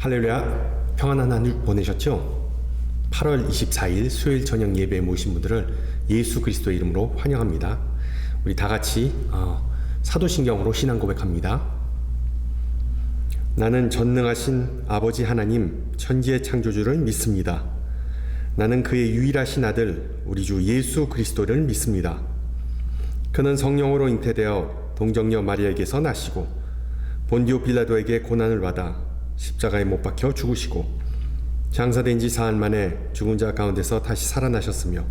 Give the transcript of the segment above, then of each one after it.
할렐루야, 평안한 한 주 보내셨죠? 8월 24일 수요일 저녁 예배에 모신 분들을 예수 그리스도의 이름으로 환영합니다. 우리 다 같이 사도신경으로 신앙 고백합니다. 나는 전능하신 아버지 하나님 천지의 창조주를 믿습니다. 나는 그의 유일하신 아들 우리 주 예수 그리스도를 믿습니다. 그는 성령으로 잉태되어 동정녀 마리아에게서 나시고 본디오 빌라도에게 고난을 받아 십자가에 못 박혀 죽으시고 장사된 지 사흘 만에 죽은 자 가운데서 다시 살아나셨으며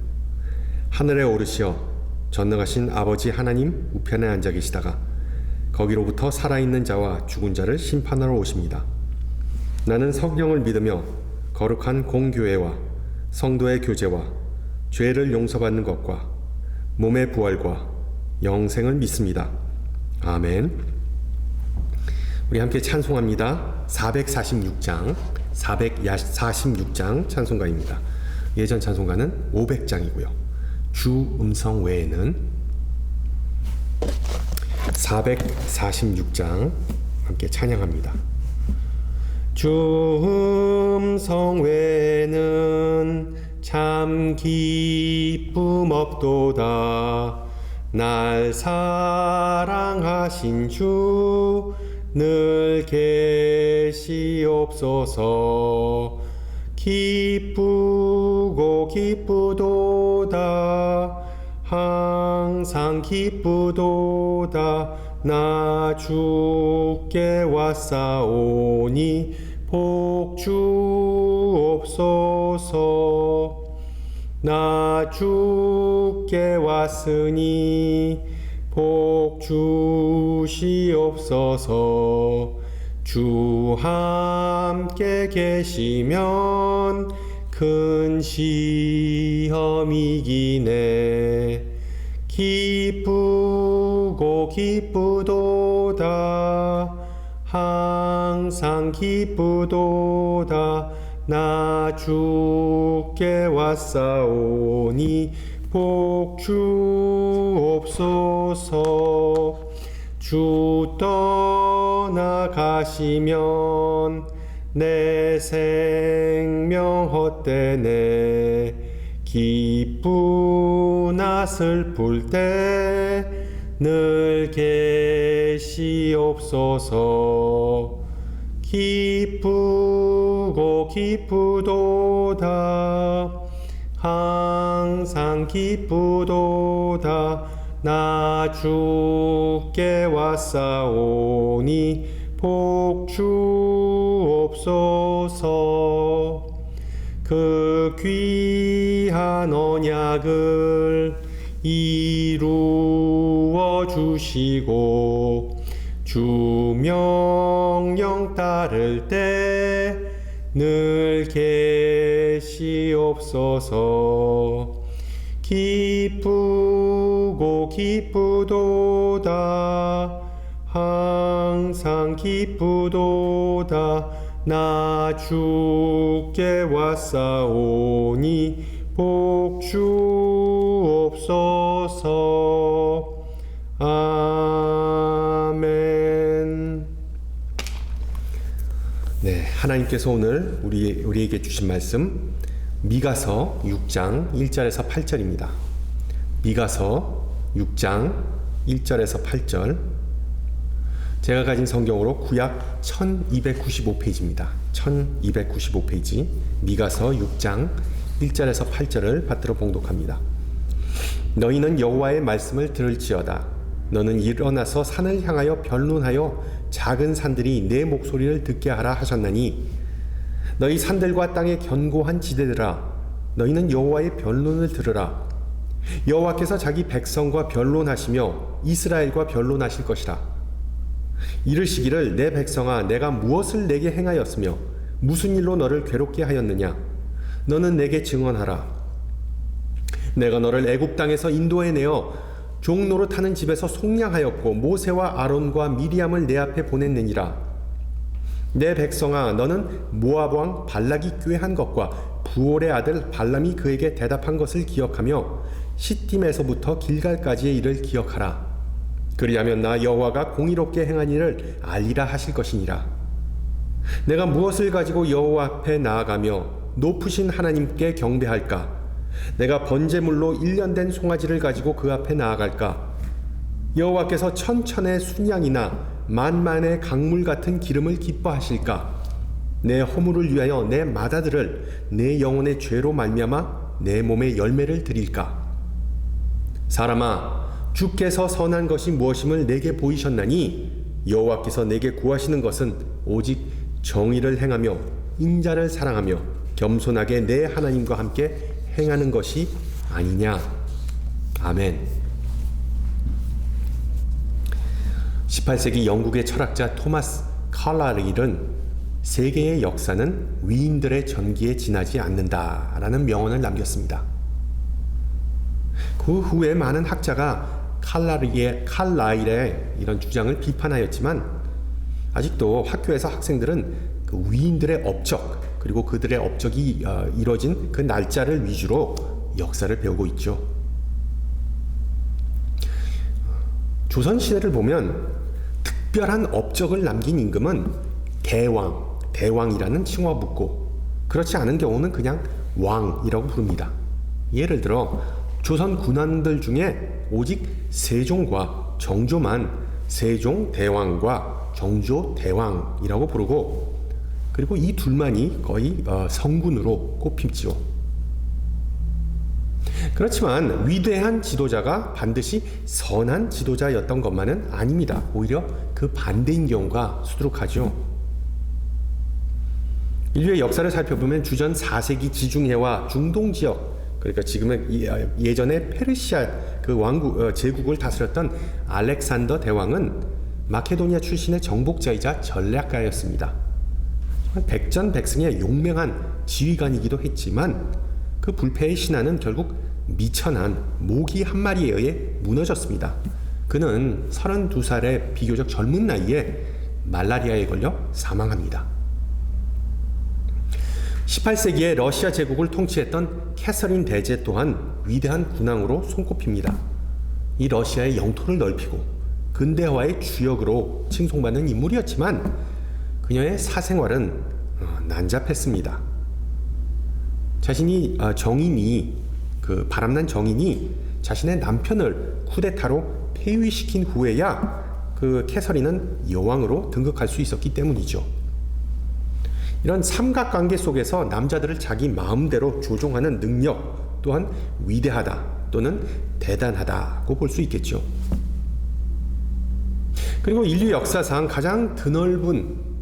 하늘에 오르시어 전능하신 아버지 하나님 우편에 앉아 계시다가 거기로부터 살아있는 자와 죽은 자를 심판하러 오십니다. 나는 성령을 믿으며 거룩한 공교회와 성도의 교제와 죄를 용서받는 것과 몸의 부활과 영생을 믿습니다. 아멘. 우리 함께 찬송합니다. 446장 찬송가입니다. 예전 찬송가는 500장이고요. 주 음성 외에는 446장 함께 찬양합니다. 주 음성 외에는 참 기쁨 없도다. 날 사랑하신 주 늘 계시옵소서. 기쁘고 기쁘도다. 항상 기쁘도다. 나 주께 왔사오니 복 주옵소서. 나 주께 왔으니 복 주시옵소서. 주 함께 계시면 큰 시험 이기네. 기쁘고 기쁘도다. 항상 기쁘도다. 나 주께 왔사오니 복 주옵소서. 주 떠나가시면 내 생명 헛되네. 기쁘나 슬플 때 늘 계시옵소서. 기쁘고 기쁘도다. 항상 기쁘도다. 나 주께 왔사오니 복 주옵소서. 그 귀한 언약을 이루어 주시고 주 명령 따를 때 늘 계시옵소서. 기쁘고 기쁘도다 항상 기쁘도다 나 주께 왔사오니 복 주옵소서. 아멘. 네, 하나님께서 오늘 우리에게 주신 말씀 미가서 6장 1절에서 8절입니다. 미가서 6장 1절에서 8절. 제가 가진 성경으로 구약 1295페이지입니다. 1295페이지 미가서 6장 1절에서 8절을 받들어 봉독합니다. 너희는 여호와의 말씀을 들을지어다. 너는 일어나서 산을 향하여 변론하여 작은 산들이 내 목소리를 듣게 하라 하셨나니 너희 산들과 땅의 견고한 지대들아 너희는 여호와의 변론을 들으라. 여호와께서 자기 백성과 변론하시며 이스라엘과 변론하실 것이라. 이르시기를 내 백성아 내가 무엇을 내게 행하였으며 무슨 일로 너를 괴롭게 하였느냐. 너는 내게 증언하라. 내가 너를 애굽 땅에서 인도해내어 종 노릇하는 집에서 속량하였고 모세와 아론과 미리암을 내 앞에 보냈느니라. 내 백성아 너는 모압 왕 발락이 꾀한 것과 부올의 아들 발람이 그에게 대답한 것을 기억하며 시딤에서부터 길갈까지의 일을 기억하라. 그리하면 나 여호와가 공의롭게 행한 일을 알리라 하실 것이니라. 내가 무엇을 가지고 여호와 앞에 나아가며 높으신 하나님께 경배할까? 내가 번제물로 1년 된 송아지를 가지고 그 앞에 나아갈까? 여호와께서 천천의 순양이나 만만의 강물 같은 기름을 기뻐하실까? 내 허물을 위하여 내 마다들을 내 영혼의 죄로 말미암아 내 몸에 열매를 드릴까? 사람아 주께서 선한 것이 무엇임을 내게 보이셨나니 여호와께서 내게 구하시는 것은 오직 정의를 행하며 인자를 사랑하며 겸손하게 내 하나님과 함께 행하는 것이 아니냐. 아멘. 18세기 영국의 철학자 토마스 칼라르일은 세계의 역사는 위인들의 전기에 지나지 않는다라는 명언을 남겼습니다. 그 후에 많은 학자가 칼라일의 이런 주장을 비판하였지만 아직도 학교에서 학생들은 그 위인들의 업적 그리고 그들의 업적이 이뤄진 그 날짜를 위주로 역사를 배우고 있죠. 조선시대를 보면 특별한 업적을 남긴 임금은 대왕이라는 칭호가 붙고 그렇지 않은 경우는 그냥 왕이라고 부릅니다. 예를 들어 조선 군왕들 중에 오직 세종과 정조만 세종대왕과 정조대왕이라고 부르고 그리고 이 둘만이 거의 성군으로 꼽히죠. 그렇지만 위대한 지도자가 반드시 선한 지도자였던 것만은 아닙니다. 오히려 그 반대인 경우가 수두룩하죠. 인류의 역사를 살펴보면 주전 4세기 지중해와 중동 지역, 그러니까 지금은 예전에 페르시아 그 왕국 제국을 다스렸던 알렉산더 대왕은 마케도니아 출신의 정복자이자 전략가였습니다. 백전백승의 용맹한 지휘관이기도 했지만 그 불패의 신화는 결국 미천한 모기 한 마리에 의해 무너졌습니다. 그는 32살의 비교적 젊은 나이에 말라리아에 걸려 사망합니다. 18세기에 러시아 제국을 통치했던 캐서린 대제 또한 위대한 군왕으로 손꼽힙니다. 이 러시아의 영토를 넓히고 근대화의 주역으로 칭송받는 인물이었지만 그녀의 사생활은 난잡했습니다. 자신이 그 바람난 정인이 자신의 남편을 쿠데타로 폐위시킨 후에야 그 캐서린은 여왕으로 등극할 수 있었기 때문이죠. 이런 삼각관계 속에서 남자들을 자기 마음대로 조종하는 능력 또한 위대하다 또는 대단하다고 볼 수 있겠죠. 그리고 인류 역사상 가장 드넓은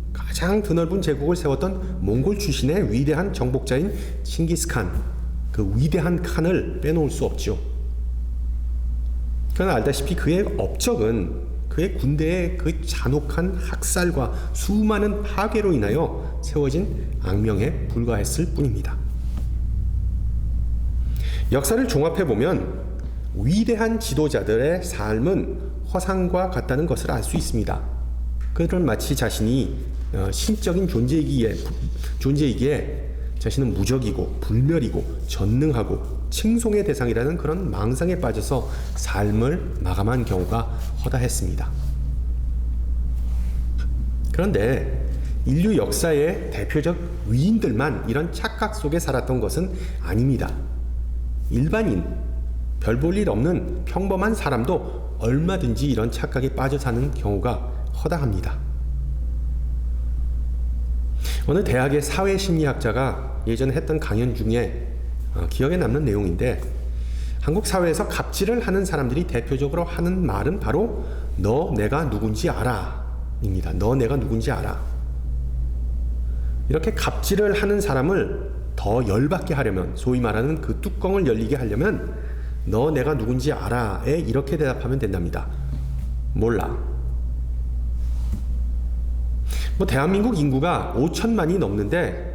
제국을 세웠던 몽골 출신의 위대한 정복자인 칭기스칸, 그 위대한 칸을 빼놓을 수 없죠. 그러나 알다시피 그의 업적은 그의 군대의 그 잔혹한 학살과 수많은 파괴로 인하여 세워진 악명에 불과했을 뿐입니다. 역사를 종합해 보면 위대한 지도자들의 삶은 허상과 같다는 것을 알 수 있습니다. 그들은 마치 자신이 신적인 존재이기에 자신은 무적이고 불멸이고 전능하고 칭송의 대상이라는 그런 망상에 빠져서 삶을 마감한 경우가 허다했습니다. 그런데 인류 역사의 대표적 위인들만 이런 착각 속에 살았던 것은 아닙니다. 일반인, 별 볼 일 없는 평범한 사람도 얼마든지 이런 착각에 빠져 사는 경우가 허다합니다. 어느 대학의 사회심리학자가 예전에 했던 강연 중에 기억에 남는 내용인데, 한국 사회에서 갑질을 하는 사람들이 대표적으로 하는 말은 바로 너 내가 누군지 알아 입니다. 너 내가 누군지 알아. 이렇게 갑질을 하는 사람을 더 열받게 하려면, 소위 말하는 그 뚜껑을 열리게 하려면 너 내가 누군지 알아에 이렇게 대답하면 된답니다. 몰라. 대한민국 인구가 5천만이 넘는데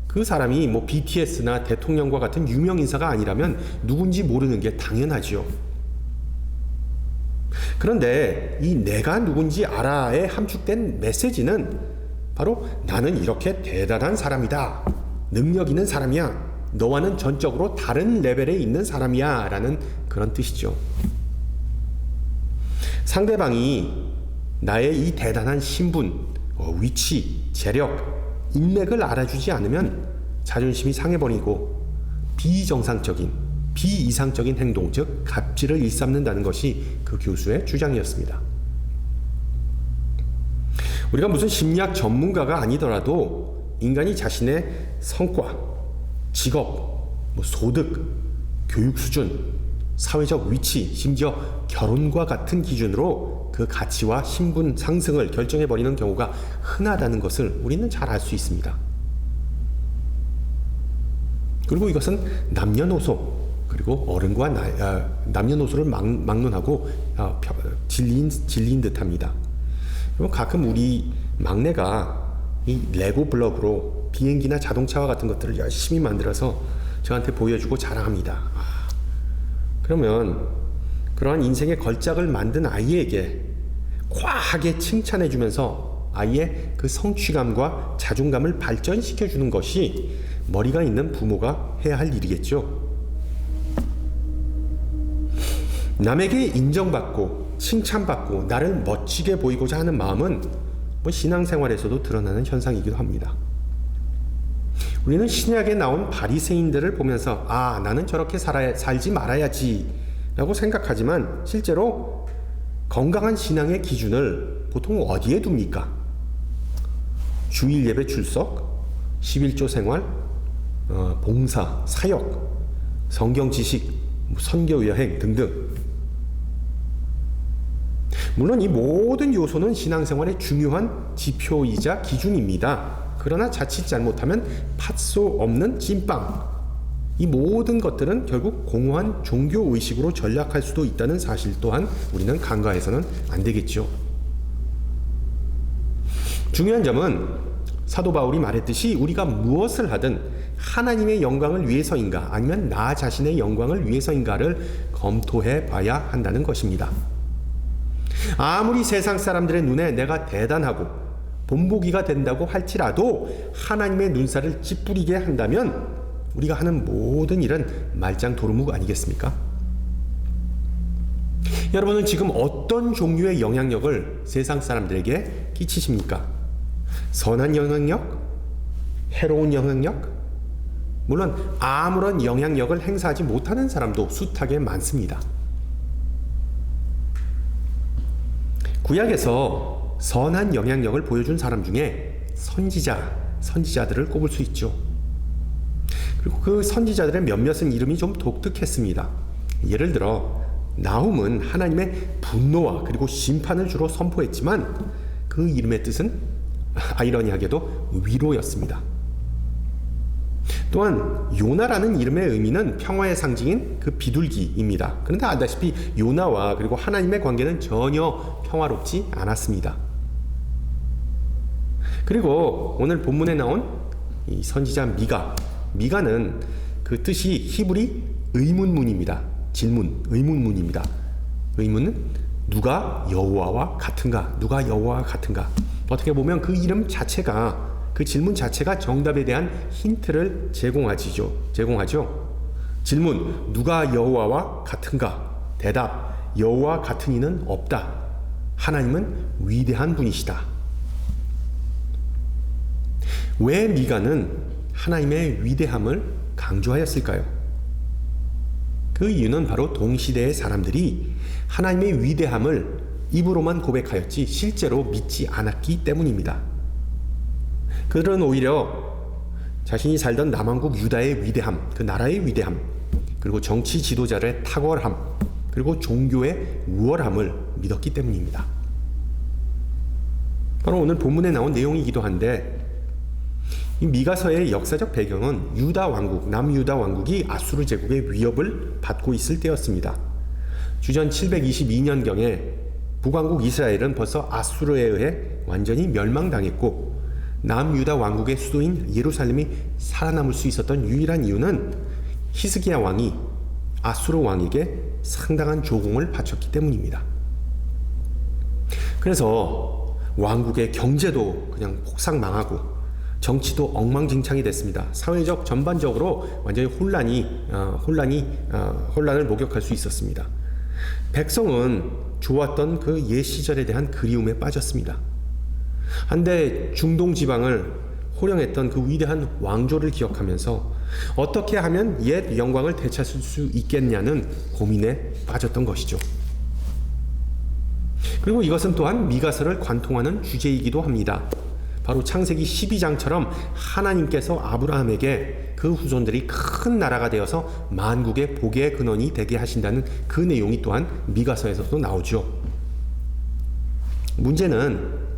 그 사람이 BTS나 대통령과 같은 유명 인사가 아니라면 누군지 모르는 게 당연하지요. 그런데 이 내가 누군지 알아에 함축된 메시지는 바로 나는 이렇게 대단한 사람이다. 능력 있는 사람이야. 너와는 전적으로 다른 레벨에 있는 사람이야. 라는 그런 뜻이죠. 상대방이 나의 이 대단한 신분, 위치, 재력, 인맥을 알아주지 않으면 자존심이 상해버리고 비정상적인, 비이상적인 행동, 즉 갑질을 일삼는다는 것이 그 교수의 주장이었습니다. 우리가 무슨 심리학 전문가가 아니더라도 인간이 자신의 성과, 직업, 소득, 교육 수준, 사회적 위치, 심지어 결혼과 같은 기준으로 그 가치와 신분 상승을 결정해버리는 경우가 흔하다는 것을 우리는 잘 알 수 있습니다. 그리고 이것은 남녀노소, 그리고 어른과 남녀노소를 막론하고 진리인 듯합니다. 그리고 가끔 우리 막내가 이 레고 블럭으로 비행기나 자동차와 같은 것들을 열심히 만들어서 저한테 보여주고 자랑합니다. 그러면 그러한 인생의 걸작을 만든 아이에게 과하게 칭찬해주면서 아이의 그 성취감과 자존감을 발전시켜주는 것이 머리가 있는 부모가 해야 할 일이겠죠. 남에게 인정받고 칭찬받고 나를 멋지게 보이고자 하는 마음은 신앙생활에서도 드러나는 현상이기도 합니다. 우리는 신약에 나온 바리새인들을 보면서 나는 저렇게 살지 말아야지 라고 생각하지만 실제로 건강한 신앙의 기준을 보통 어디에 둡니까? 주일 예배 출석, 11조 생활, 봉사, 사역, 성경 지식, 선교 여행 등등. 물론 이 모든 요소는 신앙생활의 중요한 지표이자 기준입니다. 그러나 자칫 잘못하면 팥소 없는 찐빵. 이 모든 것들은 결국 공허한 종교의식으로 전락할 수도 있다는 사실 또한 우리는 간과해서는 안 되겠죠. 중요한 점은 사도 바울이 말했듯이 우리가 무엇을 하든 하나님의 영광을 위해서인가 아니면 나 자신의 영광을 위해서인가를 검토해 봐야 한다는 것입니다. 아무리 세상 사람들의 눈에 내가 대단하고 본보기가 된다고 할지라도 하나님의 눈살을 찌푸리게 한다면 우리가 하는 모든 일은 말짱 도루묵 아니겠습니까? 여러분은 지금 어떤 종류의 영향력을 세상 사람들에게 끼치십니까? 선한 영향력? 해로운 영향력? 물론 아무런 영향력을 행사하지 못하는 사람도 숱하게 많습니다. 구약에서 선한 영향력을 보여준 사람 중에 선지자들을 꼽을 수 있죠. 그리고 그 선지자들의 몇몇은 이름이 좀 독특했습니다. 예를 들어 나훔은 하나님의 분노와 그리고 심판을 주로 선포했지만 그 이름의 뜻은 아이러니하게도 위로였습니다. 또한 요나라는 이름의 의미는 평화의 상징인 그 비둘기입니다. 그런데 알다시피 요나와 그리고 하나님의 관계는 전혀 평화롭지 않았습니다. 그리고 오늘 본문에 나온 이 선지자 미가는 그 뜻이 히브리 의문문입니다. 질문, 의문문입니다. 의문은 누가 여호와와 같은가? 누가 여호와와 같은가? 어떻게 보면 그 이름 자체가, 그 질문 자체가 정답에 대한 힌트를 제공하죠. 질문, 누가 여호와와 같은가? 대답, 여호와 같은 이는 없다. 하나님은 위대한 분이시다. 왜 미가는 하나님의 위대함을 강조하였을까요? 그 이유는 바로 동시대의 사람들이 하나님의 위대함을 입으로만 고백하였지 실제로 믿지 않았기 때문입니다. 그들은 오히려 자신이 살던 남왕국 유다의 위대함, 그 나라의 위대함, 그리고 정치 지도자의 탁월함, 그리고 종교의 우월함을 믿었기 때문입니다. 바로 오늘 본문에 나온 내용이기도 한데, 이 미가서의 역사적 배경은 유다 왕국, 남유다 왕국이 아수르 제국의 위협을 받고 있을 때였습니다. 주전 722년경에 북왕국 이스라엘은 벌써 아수르에 의해 완전히 멸망당했고, 남유다 왕국의 수도인 예루살렘이 살아남을 수 있었던 유일한 이유는 히스기야 왕이 아수르 왕에게 상당한 조공을 바쳤기 때문입니다. 그래서 왕국의 경제도 그냥 폭삭 망하고 정치도 엉망진창이 됐습니다. 사회적 전반적으로 완전히 혼란을 목격할 수 있었습니다. 백성은 좋았던 그 옛 시절에 대한 그리움에 빠졌습니다. 한데 중동 지방을 호령했던 그 위대한 왕조를 기억하면서 어떻게 하면 옛 영광을 되찾을 수 있겠냐는 고민에 빠졌던 것이죠. 그리고 이것은 또한 미가서를 관통하는 주제이기도 합니다. 바로 창세기 12장처럼 하나님께서 아브라함에게 그 후손들이 큰 나라가 되어서 만국의 복의 근원이 되게 하신다는 그 내용이 또한 미가서에서도 나오죠. 문제는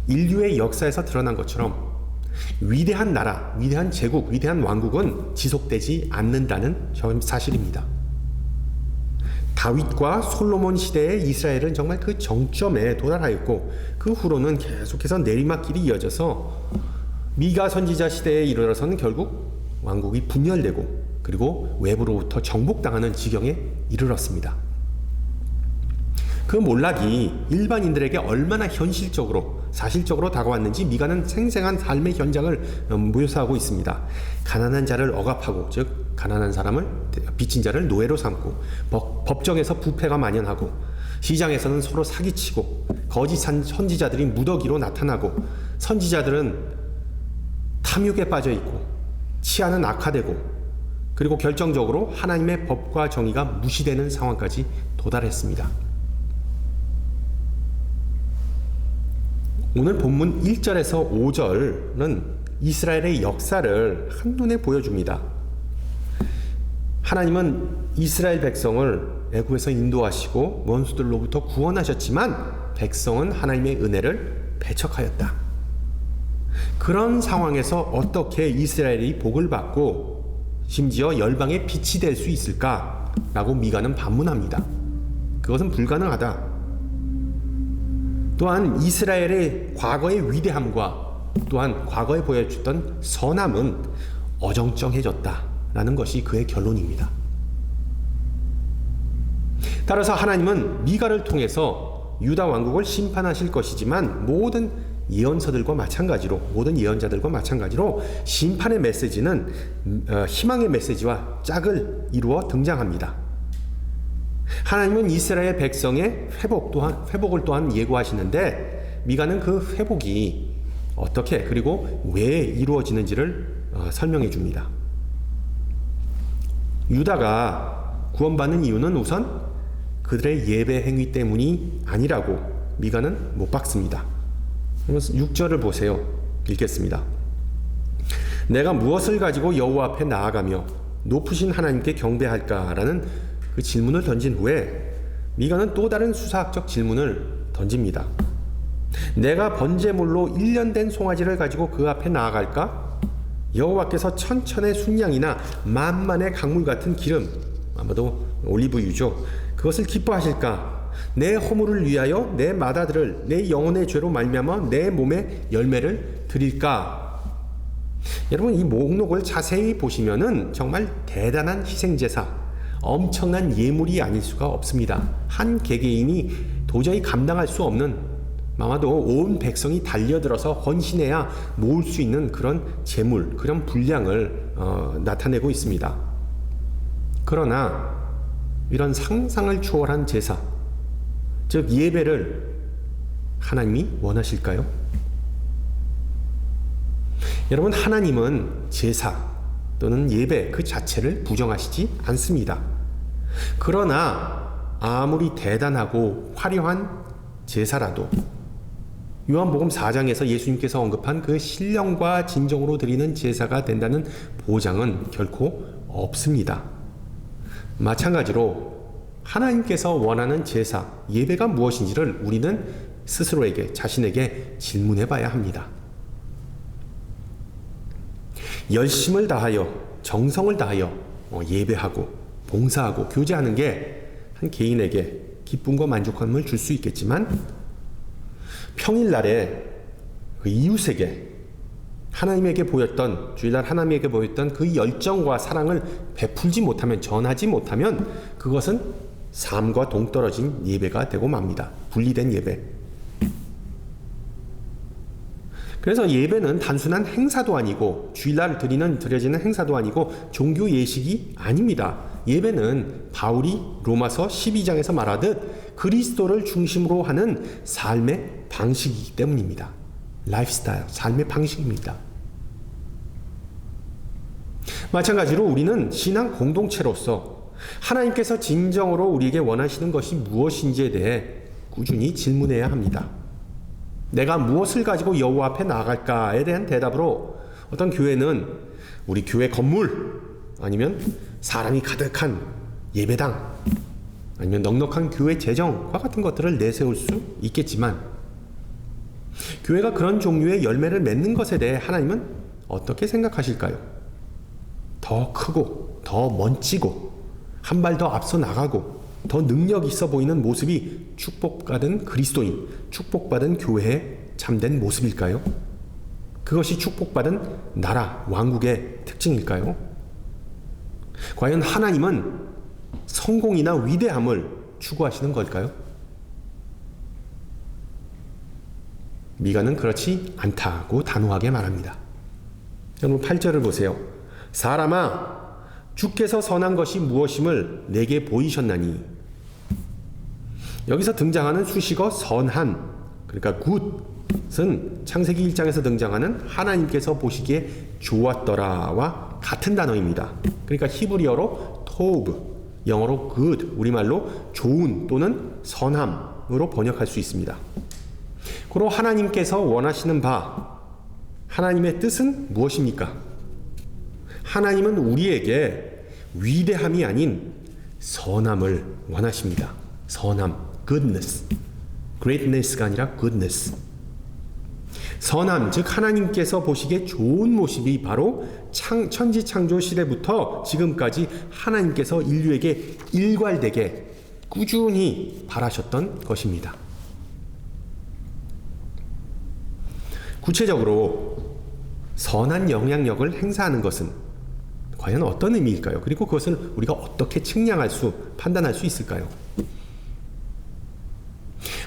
인류의 역사에서 드러난 것처럼 위대한 나라, 위대한 제국, 위대한 왕국은 지속되지 않는다는 사실입니다. 다윗과 솔로몬 시대의 이스라엘은 정말 그 정점에 도달하였고, 그 후로는 계속해서 내리막길이 이어져서 미가 선지자 시대에 이르러서는 결국 왕국이 분열되고 그리고 외부로부터 정복당하는 지경에 이르렀습니다. 그 몰락이 일반인들에게 얼마나 현실적으로, 사실적으로 다가왔는지 미가는 생생한 삶의 현장을 묘사하고 있습니다. 가난한 자를 억압하고, 즉 가난한 사람을, 빚진 자를 노예로 삼고, 법정에서 부패가 만연하고, 시장에서는 서로 사기치고, 거짓 선지자들이 무더기로 나타나고, 선지자들은 탐욕에 빠져 있고, 치안은 악화되고, 그리고 결정적으로 하나님의 법과 정의가 무시되는 상황까지 도달했습니다. 오늘 본문 1절에서 5절은 이스라엘의 역사를 한눈에 보여줍니다. 하나님은 이스라엘 백성을 애굽에서 인도하시고 원수들로부터 구원하셨지만 백성은 하나님의 은혜를 배척하였다. 그런 상황에서 어떻게 이스라엘이 복을 받고 심지어 열방의 빛이 될 수 있을까라고 미가는 반문합니다. 그것은 불가능하다. 또한 이스라엘의 과거의 위대함과 또한 과거에 보여줬던 선함은 어정쩡해졌다라는 것이 그의 결론입니다. 따라서 하나님은 미가를 통해서 유다 왕국을 심판하실 것이지만 모든 예언자들과 마찬가지로 심판의 메시지는 희망의 메시지와 짝을 이루어 등장합니다. 하나님은 이스라엘 백성의 회복을 또한 예고하시는데 미가는 그 회복이 어떻게 그리고 왜 이루어지는지를 설명해 줍니다. 유다가 구원받는 이유는 우선 그들의 예배 행위 때문이 아니라고 미가는 못 박습니다. 6절을 보세요. 읽겠습니다. 내가 무엇을 가지고 여호와 앞에 나아가며 높으신 하나님께 경배할까라는 그 질문을 던진 후에 미가는 또 다른 수사학적 질문을 던집니다. 내가 번제물로 1년 된 송아지를 가지고 그 앞에 나아갈까? 여호와께서 천천의 순양이나 만만의 강물 같은 기름, 아마도 올리브유죠. 그것을 기뻐하실까? 내 허물을 위하여 내 마다들을 내 영혼의 죄로 말미암아 내 몸에 열매를 드릴까? 여러분, 이 목록을 자세히 보시면은 정말 대단한 희생제사, 엄청난 예물이 아닐 수가 없습니다. 한 개개인이 도저히 감당할 수 없는, 아마도 온 백성이 달려들어서 헌신해야 모을 수 있는 그런 재물, 그런 분량을 나타내고 있습니다. 그러나 이런 상상을 초월한 제사, 즉 예배를 하나님이 원하실까요? 여러분, 하나님은 제사 또는 예배 그 자체를 부정하시지 않습니다. 그러나 아무리 대단하고 화려한 제사라도 요한복음 4장에서 예수님께서 언급한 그 신령과 진정으로 드리는 제사가 된다는 보장은 결코 없습니다. 마찬가지로 하나님께서 원하는 제사, 예배가 무엇인지를 우리는 스스로에게, 자신에게 질문해 봐야 합니다. 열심을 다하여, 정성을 다하여 예배하고 봉사하고 교제하는 게 한 개인에게 기쁨과 만족감을 줄 수 있겠지만, 평일날에 그 이웃에게 하나님에게 보였던, 주일날 하나님에게 보였던 그 열정과 사랑을 베풀지 못하면, 전하지 못하면 그것은 삶과 동떨어진 예배가 되고 맙니다. 분리된 예배. 그래서 예배는 단순한 행사도 아니고, 주일날 드려지는 행사도 아니고 종교 예식이 아닙니다. 예배는 바울이 로마서 12장에서 말하듯 그리스도를 중심으로 하는 삶의 방식이기 때문입니다. 라이프스타일, 삶의 방식입니다. 마찬가지로 우리는 신앙 공동체로서 하나님께서 진정으로 우리에게 원하시는 것이 무엇인지에 대해 꾸준히 질문해야 합니다. 내가 무엇을 가지고 여호와 앞에 나아갈까에 대한 대답으로 어떤 교회는 우리 교회 건물, 아니면 사람이 가득한 예배당, 아니면 넉넉한 교회 재정과 같은 것들을 내세울 수 있겠지만, 교회가 그런 종류의 열매를 맺는 것에 대해 하나님은 어떻게 생각하실까요? 더 크고 더 멋지고 한 발 더 앞서 나가고 더 능력 있어 보이는 모습이 축복받은 그리스도인, 축복받은 교회의 참된 모습일까요? 그것이 축복받은 나라, 왕국의 특징일까요? 과연 하나님은 성공이나 위대함을 추구하시는 걸까요? 미가는 그렇지 않다고 단호하게 말합니다. 여러분 8절을 보세요. 사람아, 주께서 선한 것이 무엇임을 내게 보이셨나니. 여기서 등장하는 수식어 선한, 그러니까 굿은 창세기 1장에서 등장하는 하나님께서 보시기에 좋았더라와 같은 단어입니다. 그러니까 히브리어로 토브, 영어로 good, 우리말로 좋은 또는 선함으로 번역할 수 있습니다. 그리고 하나님께서 원하시는 바, 하나님의 뜻은 무엇입니까? 하나님은 우리에게 위대함이 아닌 선함을 원하십니다. 선함, goodness. greatness가 아니라 goodness. 선함, 즉 하나님께서 보시기에 좋은 모습이 바로 천지창조 시대부터 지금까지 하나님께서 인류에게 일괄되게 꾸준히 바라셨던 것입니다. 구체적으로 선한 영향력을 행사하는 것은 과연 어떤 의미일까요? 그리고 그것을 우리가 어떻게 판단할 수 있을까요?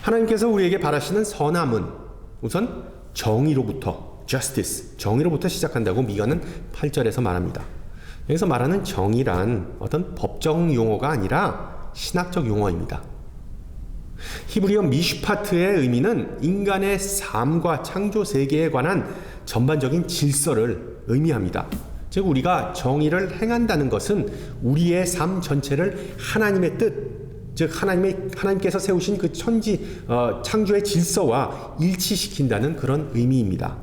하나님께서 우리에게 바라시는 선함은 우선 정의로부터, justice, 정의로부터 시작한다고 미가는 8절에서 말합니다. 여기서 말하는 정의란 어떤 법적 용어가 아니라 신학적 용어입니다. 히브리어 미슈파트의 의미는 인간의 삶과 창조 세계에 관한 전반적인 질서를 의미합니다. 즉 우리가 정의를 행한다는 것은 우리의 삶 전체를 하나님의 뜻, 즉 하나님께서 세우신 그 창조의 질서와 일치시킨다는 그런 의미입니다.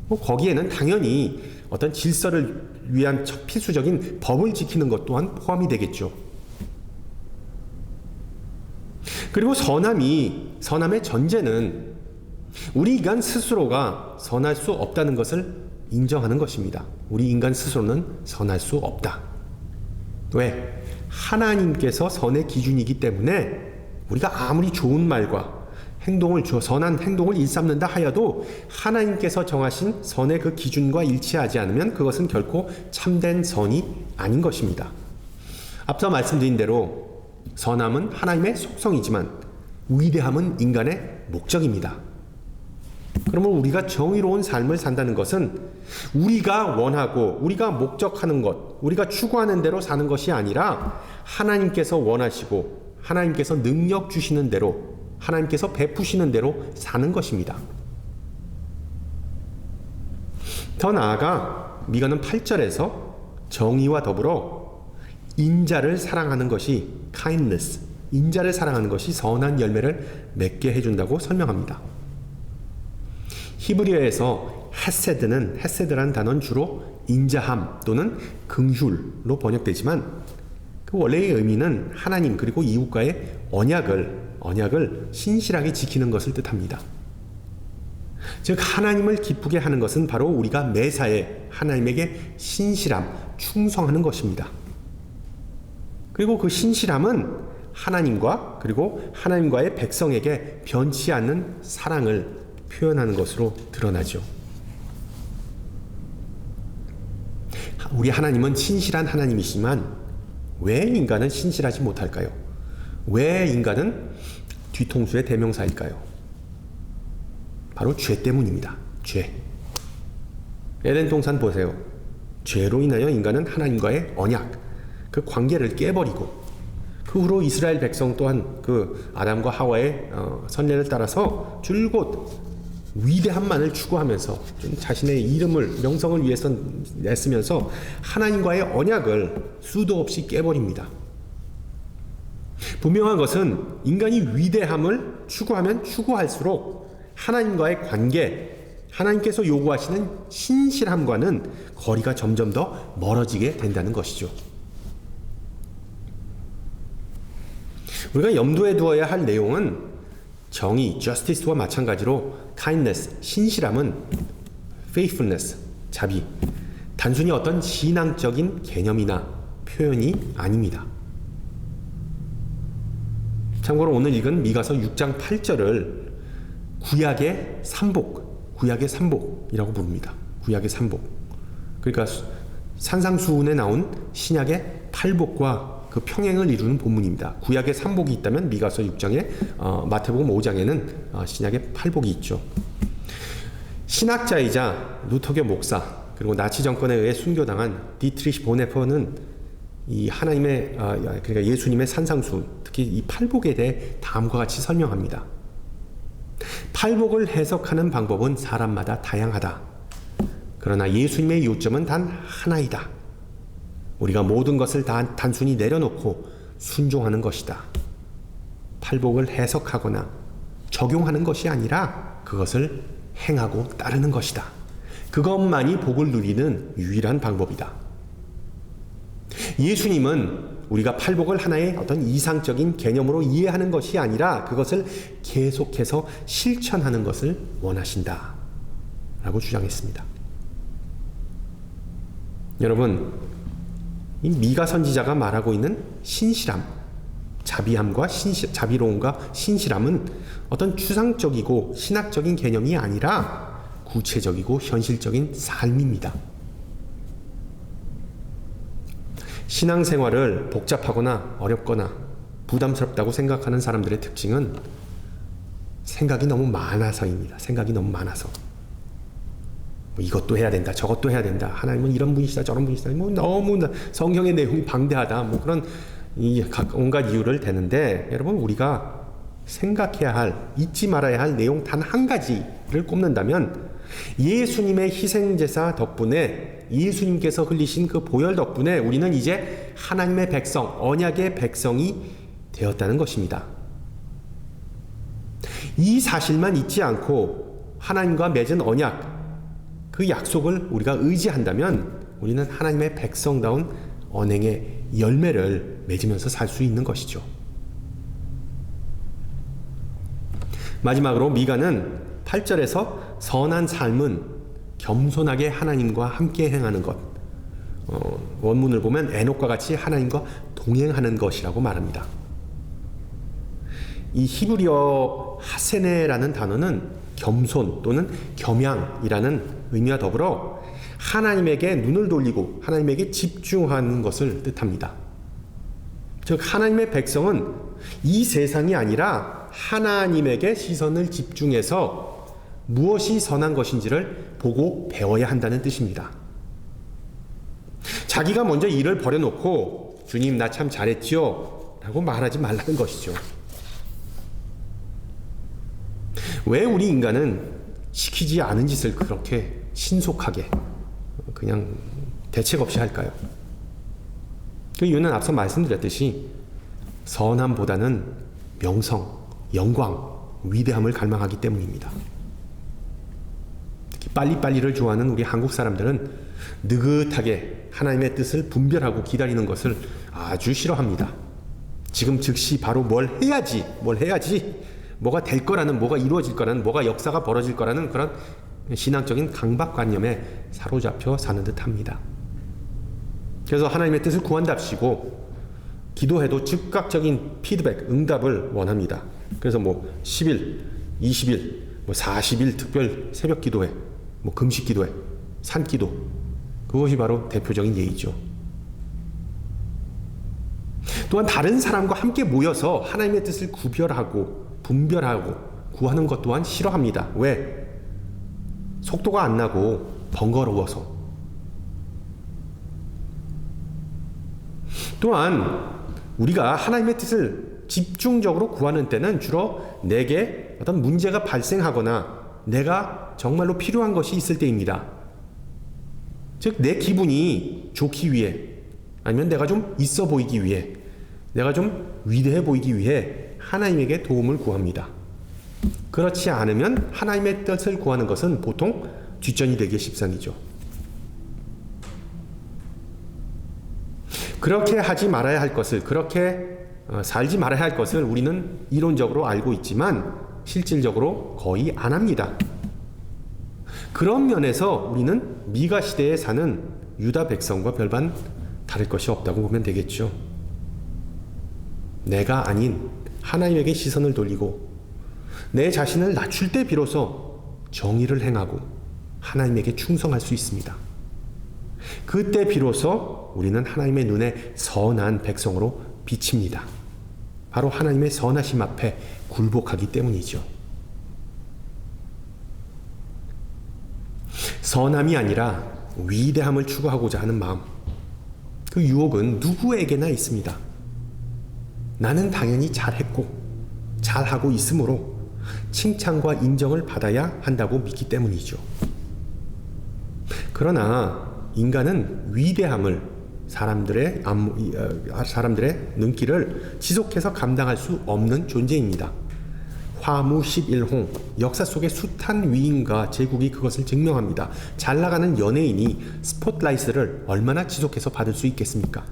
거기에는 당연히 어떤 질서를 위한 필수적인 법을 지키는 것 또한 포함이 되겠죠. 그리고 선함의 전제는 우리 인간 스스로가 선할 수 없다는 것을 인정하는 것입니다. 우리 인간 스스로는 선할 수 없다. 왜? 하나님께서 선의 기준이기 때문에 우리가 아무리 좋은 말과 선한 행동을 일삼는다 하여도 하나님께서 정하신 선의 그 기준과 일치하지 않으면 그것은 결코 참된 선이 아닌 것입니다. 앞서 말씀드린 대로 선함은 하나님의 속성이지만 위대함은 인간의 목적입니다. 그러면 우리가 정의로운 삶을 산다는 것은 우리가 원하고 우리가 목적하는 것, 우리가 추구하는 대로 사는 것이 아니라 하나님께서 원하시고 하나님께서 능력 주시는 대로, 하나님께서 베푸시는 대로 사는 것입니다. 더 나아가 미가는 8절에서 정의와 더불어 인자를 사랑하는 것이 kindness, 인자를 사랑하는 것이 선한 열매를 맺게 해준다고 설명합니다. 히브리어에서 헤세드라는 단어는 주로 인자함 또는 긍휼로 번역되지만 그 원래의 의미는 하나님 그리고 이웃과의 언약을 신실하게 지키는 것을 뜻합니다. 즉 하나님을 기쁘게 하는 것은 바로 우리가 매사에 하나님에게 신실함, 충성하는 것입니다. 그리고 그 신실함은 하나님과 그리고 하나님과의 백성에게 변치 않는 사랑을 표현하는 것으로 드러나죠. 우리 하나님은 신실한 하나님이시지만 왜 인간은 신실하지 못할까요? 왜 인간은 뒤통수의 대명사일까요? 바로 죄 때문입니다. 죄. 에덴 동산 보세요. 죄로 인하여 인간은 하나님과의 언약, 그 관계를 깨버리고 그 후로 이스라엘 백성 또한 그 아담과 하와의 선례를 따라서 줄곧 위대함만을 추구하면서 좀 자신의 이름을 명성을 위해서 애쓰면서 하나님과의 언약을 수도 없이 깨버립니다. 분명한 것은 인간이 위대함을 추구하면 추구할수록 하나님과의 관계, 하나님께서 요구하시는 신실함과는 거리가 점점 더 멀어지게 된다는 것이죠. 우리가 염두에 두어야 할 내용은 정의, justice와 마찬가지로 kindness, 신실함은 faithfulness, 자비, 단순히 어떤 신앙적인 개념이나 표현이 아닙니다. 참고로 오늘 읽은 미가서 6장 8절을 구약의 삼복이라고 부릅니다. 구약의 삼복. 그러니까 산상수훈에 나온 신약의 팔복과 그 평행을 이루는 본문입니다. 구약의 삼복이 있다면 미가서 6장에 마태복음 5장에는 신약의 팔복이 있죠. 신학자이자 루터교 목사 그리고 나치 정권에 의해 순교당한 디트리히 보네퍼는 이 하나님의 그러니까 예수님의 산상수훈, 특히 이 팔복에 대해 다음과 같이 설명합니다. 팔복을 해석하는 방법은 사람마다 다양하다. 그러나 예수님의 요점은 단 하나이다. 우리가 모든 것을 다 단순히 내려놓고 순종하는 것이다. 팔복을 해석하거나 적용하는 것이 아니라 그것을 행하고 따르는 것이다. 그것만이 복을 누리는 유일한 방법이다. 예수님은 우리가 팔복을 하나의 어떤 이상적인 개념으로 이해하는 것이 아니라 그것을 계속해서 실천하는 것을 원하신다. 라고 주장했습니다. 여러분, 이 미가 선지자가 말하고 있는 신실함, 자비함과 자비로움과 신실함은 어떤 추상적이고 신학적인 개념이 아니라 구체적이고 현실적인 삶입니다. 신앙생활을 복잡하거나 어렵거나 부담스럽다고 생각하는 사람들의 특징은 생각이 너무 많아서입니다. 생각이 너무 많아서. 뭐 이것도 해야 된다, 저것도 해야 된다. 하나님은 이런 분이시다, 저런 분이시다. 뭐 너무 성경의 내용이 방대하다. 뭐 그런 온갖 이유를 대는데 여러분 우리가 생각해야 할, 잊지 말아야 할 내용 단 한 가지를 꼽는다면 예수님의 희생제사 덕분에 예수님께서 흘리신 그 보혈 덕분에 우리는 이제 하나님의 백성, 언약의 백성이 되었다는 것입니다. 이 사실만 잊지 않고 하나님과 맺은 언약, 그 약속을 우리가 의지한다면 우리는 하나님의 백성다운 언행의 열매를 맺으면서 살 수 있는 것이죠. 마지막으로 미가는 8절에서 선한 삶은 겸손하게 하나님과 함께 행하는 것, 원문을 보면 에녹과 같이 하나님과 동행하는 것이라고 말합니다. 이 히브리어 하세네라는 단어는 겸손 또는 겸양이라는 의미와 더불어 하나님에게 눈을 돌리고 하나님에게 집중하는 것을 뜻합니다. 즉 하나님의 백성은 이 세상이 아니라 하나님에게 시선을 집중해서 무엇이 선한 것인지를 보고 배워야 한다는 뜻입니다. 자기가 먼저 일을 버려놓고 주님 나 참 잘했지요 라고 말하지 말라는 것이죠. 왜 우리 인간은 시키지 않은 짓을 그렇게 신속하게 그냥 대책 없이 할까요? 그 이유는 앞서 말씀드렸듯이 선함보다는 명성, 영광, 위대함을 갈망하기 때문입니다. 특히 빨리빨리를 좋아하는 우리 한국 사람들은 느긋하게 하나님의 뜻을 분별하고 기다리는 것을 아주 싫어합니다. 지금 즉시 바로 뭘 해야지, 뭐가 될 거라는, 뭐가 이루어질 거라는, 뭐가 역사가 벌어질 거라는 그런 신앙적인 강박관념에 사로잡혀 사는 듯 합니다. 그래서 하나님의 뜻을 구한답시고 기도해도 즉각적인 피드백, 응답을 원합니다. 그래서 10일, 20일, 40일 특별 새벽 기도회, 금식 기도회, 산기도, 그것이 바로 대표적인 예이죠. 또한 다른 사람과 함께 모여서 하나님의 뜻을 구별하고 분별하고 구하는 것 또한 싫어합니다. 왜? 속도가 안 나고 번거로워서. 또한 우리가 하나님의 뜻을 집중적으로 구하는 때는 주로 내게 어떤 문제가 발생하거나 내가 정말로 필요한 것이 있을 때입니다. 즉 내 기분이 좋기 위해, 아니면 내가 좀 있어 보이기 위해, 내가 좀 위대해 보이기 위해 하나님에게 도움을 구합니다. 그렇지 않으면 하나님의 뜻을 구하는 것은 보통 뒷전이 되기 십상이죠. 그렇게 하지 말아야 할 것을, 그렇게 살지 말아야 할 것을 우리는 이론적으로 알고 있지만 실질적으로 거의 안 합니다. 그런 면에서 우리는 미가 시대에 사는 유다 백성과 별반 다를 것이 없다고 보면 되겠죠. 내가 아닌 하나님에게 시선을 돌리고 내 자신을 낮출 때 비로소 정의를 행하고 하나님에게 충성할 수 있습니다. 그때 비로소 우리는 하나님의 눈에 선한 백성으로 비칩니다. 바로 하나님의 선하심 앞에 굴복하기 때문이죠. 선함이 아니라 위대함을 추구하고자 하는 마음, 그 유혹은 누구에게나 있습니다. 나는 당연히 잘했고 잘하고 있으므로 칭찬과 인정을 받아야 한다고 믿기 때문이죠. 그러나 인간은 위대함을 사람들의 눈길을 지속해서 감당할 수 없는 존재입니다. 화무 11홍, 역사 속의 숱한 위인과 제국이 그것을 증명합니다. 잘 나가는 연예인이 스포트라이트를 얼마나 지속해서 받을 수 있겠습니까?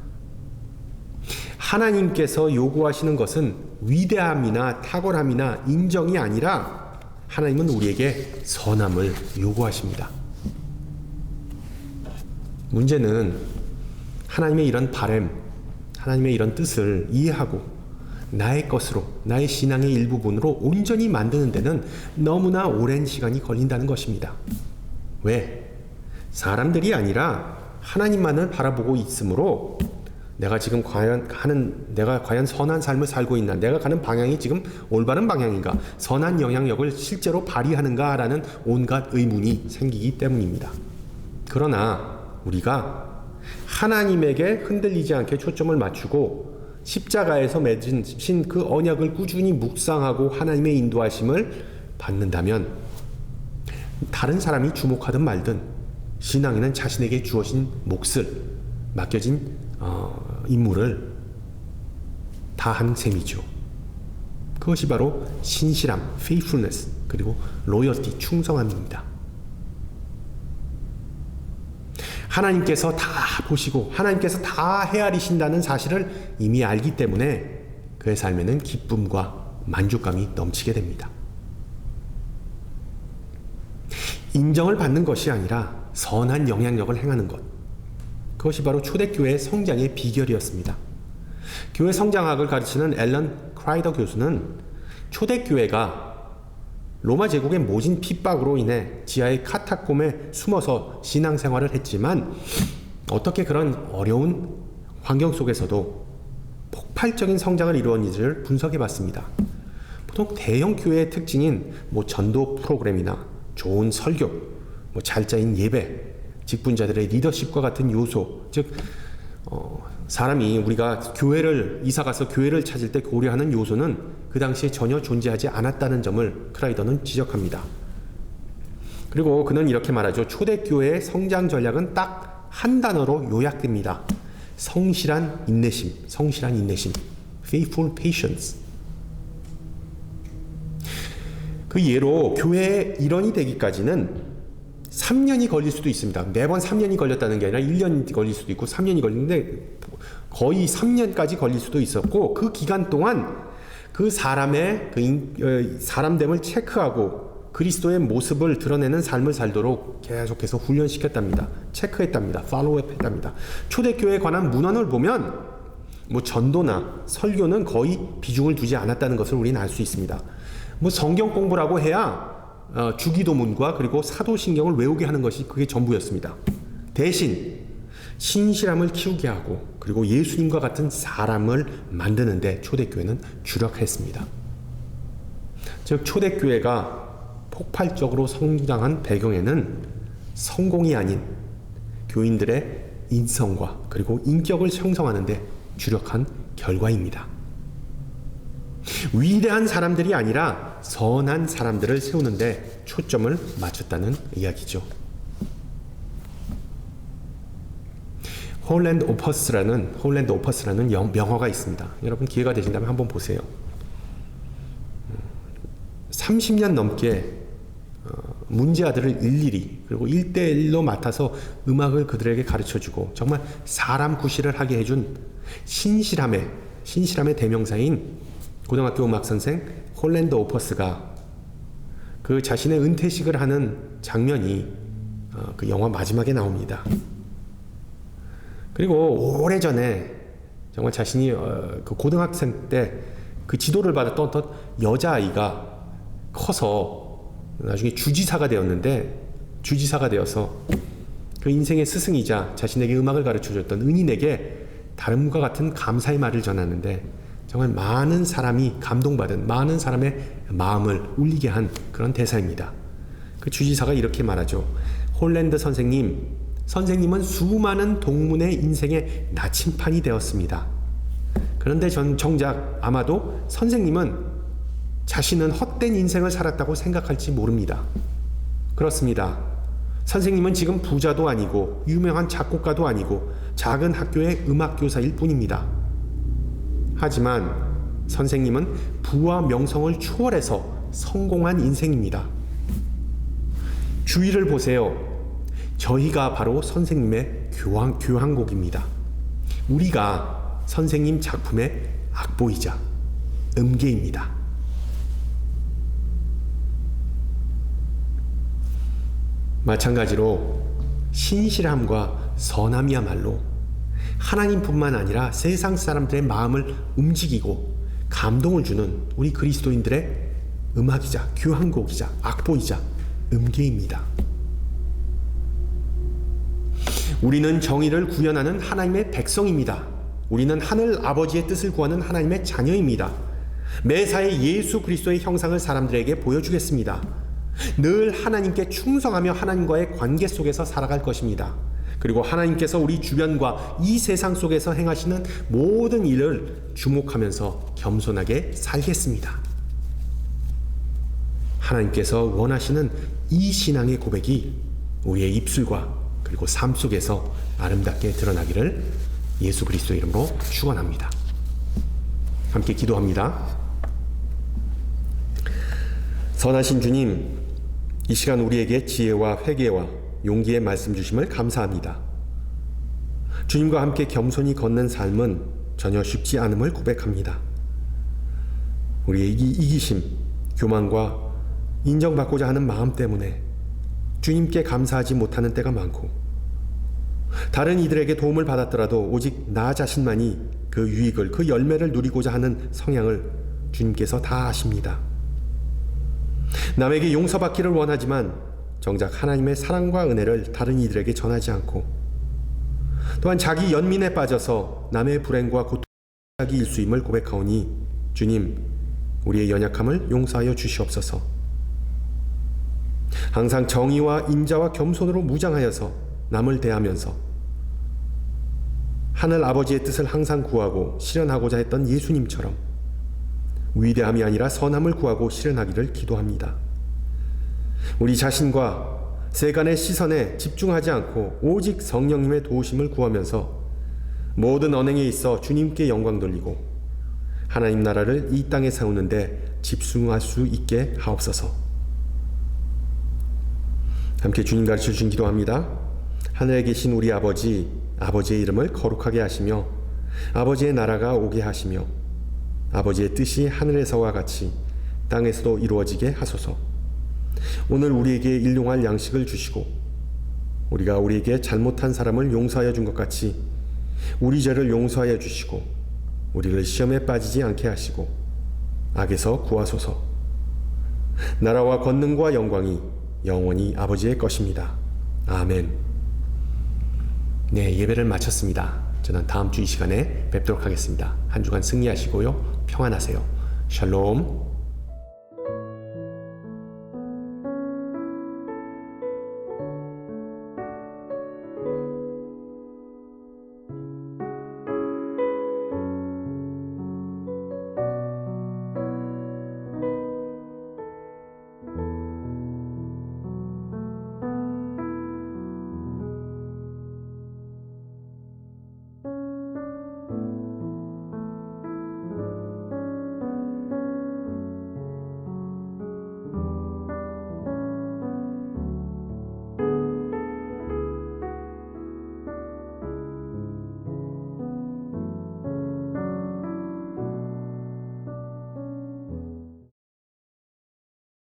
하나님께서 요구하시는 것은 위대함이나 탁월함이나 인정이 아니라 하나님은 우리에게 선함을 요구하십니다. 문제는 하나님의 이런 바램, 하나님의 이런 뜻을 이해하고 나의 것으로, 나의 신앙의 일부분으로 온전히 만드는 데는 너무나 오랜 시간이 걸린다는 것입니다. 왜? 사람들이 아니라 하나님만을 바라보고 있으므로 내가 지금 내가 과연 선한 삶을 살고 있나? 내가 가는 방향이 지금 올바른 방향인가? 선한 영향력을 실제로 발휘하는가라는 온갖 의문이 생기기 때문입니다. 그러나 우리가 하나님에게 흔들리지 않게 초점을 맞추고 십자가에서 맺으신 그 언약을 꾸준히 묵상하고 하나님의 인도하심을 받는다면 다른 사람이 주목하든 말든 신앙인은 자신에게 주어진 몫을, 맡겨진 임무를 다한 셈이죠. 그것이 바로 신실함, faithfulness, 그리고 loyalty, 충성함입니다. 하나님께서 다 보시고 하나님께서 다 헤아리신다는 사실을 이미 알기 때문에 그의 삶에는 기쁨과 만족감이 넘치게 됩니다. 인정을 받는 것이 아니라 선한 영향력을 행하는 것, 그것이 바로 초대교회의 성장의 비결이었습니다. 교회 성장학을 가르치는 앨런 크라이더 교수는 초대교회가 로마 제국의 모진 핍박으로 인해 지하의 카타콤에 숨어서 신앙생활을 했지만 어떻게 그런 어려운 환경 속에서도 폭발적인 성장을 이루어온 이들을 분석해 봤습니다. 보통 대형 교회의 특징인 전도 프로그램이나 좋은 설교, 잘 짜인 예배, 직분자들의 리더십과 같은 요소, 즉 사람이 우리가 이사 가서 교회를 찾을 때 고려하는 요소는 그 당시에 전혀 존재하지 않았다는 점을 크라이더는 지적합니다. 그리고 그는 이렇게 말하죠. 초대교회의 성장 전략은 딱 한 단어로 요약됩니다. 성실한 인내심, faithful patience. 그 예로 교회의 일원이 되기까지는 3년이 걸릴 수도 있습니다. 매번 3년이 걸렸다는 게 아니라 1년이 걸릴 수도 있고 3년이 걸리는데 거의 3년까지 걸릴 수도 있었고, 그 기간 동안 그 사람의 사람됨을 체크하고 그리스도의 모습을 드러내는 삶을 살도록 계속해서 훈련시켰답니다. 체크했답니다. 팔로우업 했답니다. 초대교회에 관한 문헌을 보면 전도나 설교는 거의 비중을 두지 않았다는 것을 우리는 알 수 있습니다. 성경 공부라고 해야 주기도문과 그리고 사도신경을 외우게 하는 것이 그게 전부였습니다. 대신 신실함을 키우게 하고 그리고 예수님과 같은 사람을 만드는데 초대교회는 주력했습니다. 즉 초대교회가 폭발적으로 성장한 배경에는 성공이 아닌 교인들의 인성과 그리고 인격을 형성하는 데 주력한 결과입니다. 위대한 사람들이 아니라 선한 사람들을 세우는 데 초점을 맞췄다는 이야기죠. 홀랜드 오퍼스라는 명화가 있습니다. 여러분 기회가 되신다면 한번 보세요. 30년 넘게 문제아들을 일일이 그리고 1대1로 맡아서 음악을 그들에게 가르쳐주고 정말 사람 구실을 하게 해준 신실함의 대명사인 고등학교 음악선생 홀랜드 오퍼스가 그 자신의 은퇴식을 하는 장면이 그 영화 마지막에 나옵니다. 그리고 오래전에 정말 자신이 그 고등학생 때 그 지도를 받았던 어떤 여자아이가 커서 나중에 주지사가 되어서 그 인생의 스승이자 자신에게 음악을 가르쳐줬던 은인에게 다름과 같은 감사의 말을 전하는데 정말 많은 사람이 감동받은, 많은 사람의 마음을 울리게 한 그런 대사입니다. 그 주지사가 이렇게 말하죠. 홀랜드 선생님은 수많은 동문의 인생의 나침판이 되었습니다. 그런데 정작 아마도 선생님은 자신은 헛된 인생을 살았다고 생각할지 모릅니다. 그렇습니다. 선생님은 지금 부자도 아니고 유명한 작곡가도 아니고 작은 학교의 음악교사일 뿐입니다. 하지만 선생님은 부와 명성을 초월해서 성공한 인생입니다. 주위를 보세요. 저희가 바로 선생님의 교향곡입니다. 우리가 선생님 작품의 악보이자 음계입니다. 마찬가지로 신실함과 선함이야말로 하나님뿐만 아니라 세상 사람들의 마음을 움직이고 감동을 주는 우리 그리스도인들의 음악이자 교향곡이자 악보이자 음계입니다. 우리는 정의를 구현하는 하나님의 백성입니다. 우리는 하늘 아버지의 뜻을 구하는 하나님의 자녀입니다. 매사에 예수 그리스도의 형상을 사람들에게 보여주겠습니다. 늘 하나님께 충성하며 하나님과의 관계 속에서 살아갈 것입니다. 그리고 하나님께서 우리 주변과 이 세상 속에서 행하시는 모든 일을 주목하면서 겸손하게 살겠습니다. 하나님께서 원하시는 이 신앙의 고백이 우리의 입술과 그리고 삶 속에서 아름답게 드러나기를 예수 그리스도 이름으로 축원합니다. 함께 기도합니다. 선하신 주님, 이 시간 우리에게 지혜와 회개와 용기의 말씀 주심을 감사합니다. 주님과 함께 겸손히 걷는 삶은 전혀 쉽지 않음을 고백합니다. 우리의 이기심, 교만과 인정받고자 하는 마음 때문에 주님께 감사하지 못하는 때가 많고 다른 이들에게 도움을 받았더라도 오직 나 자신만이 그 유익을, 그 열매를 누리고자 하는 성향을 주님께서 다 아십니다. 남에게 용서받기를 원하지만 정작 하나님의 사랑과 은혜를 다른 이들에게 전하지 않고 또한 자기 연민에 빠져서 남의 불행과 고통 시작이 일수임을 고백하오니 주님, 우리의 연약함을 용서하여 주시옵소서. 항상 정의와 인자와 겸손으로 무장하여서 남을 대하면서 하늘 아버지의 뜻을 항상 구하고 실현하고자 했던 예수님처럼 위대함이 아니라 선함을 구하고 실현하기를 기도합니다. 우리 자신과 세간의 시선에 집중하지 않고 오직 성령님의 도우심을 구하면서 모든 언행에 있어 주님께 영광 돌리고 하나님 나라를 이 땅에 세우는데 집중할 수 있게 하옵소서. 함께 주님 가르쳐 주신 기도합니다. 하늘에 계신 우리 아버지, 아버지의 이름을 거룩하게 하시며 아버지의 나라가 오게 하시며 아버지의 뜻이 하늘에서와 같이 땅에서도 이루어지게 하소서. 오늘 우리에게 일용할 양식을 주시고 우리가 우리에게 잘못한 사람을 용서하여 준 것 같이 우리 죄를 용서하여 주시고 우리를 시험에 빠지지 않게 하시고 악에서 구하소서. 나라와 권능과 영광이 영원히 아버지의 것입니다. 아멘. 네, 예배를 마쳤습니다. 저는 다음 주 이 시간에 뵙도록 하겠습니다. 한 주간 승리하시고요. 평안하세요. 샬롬.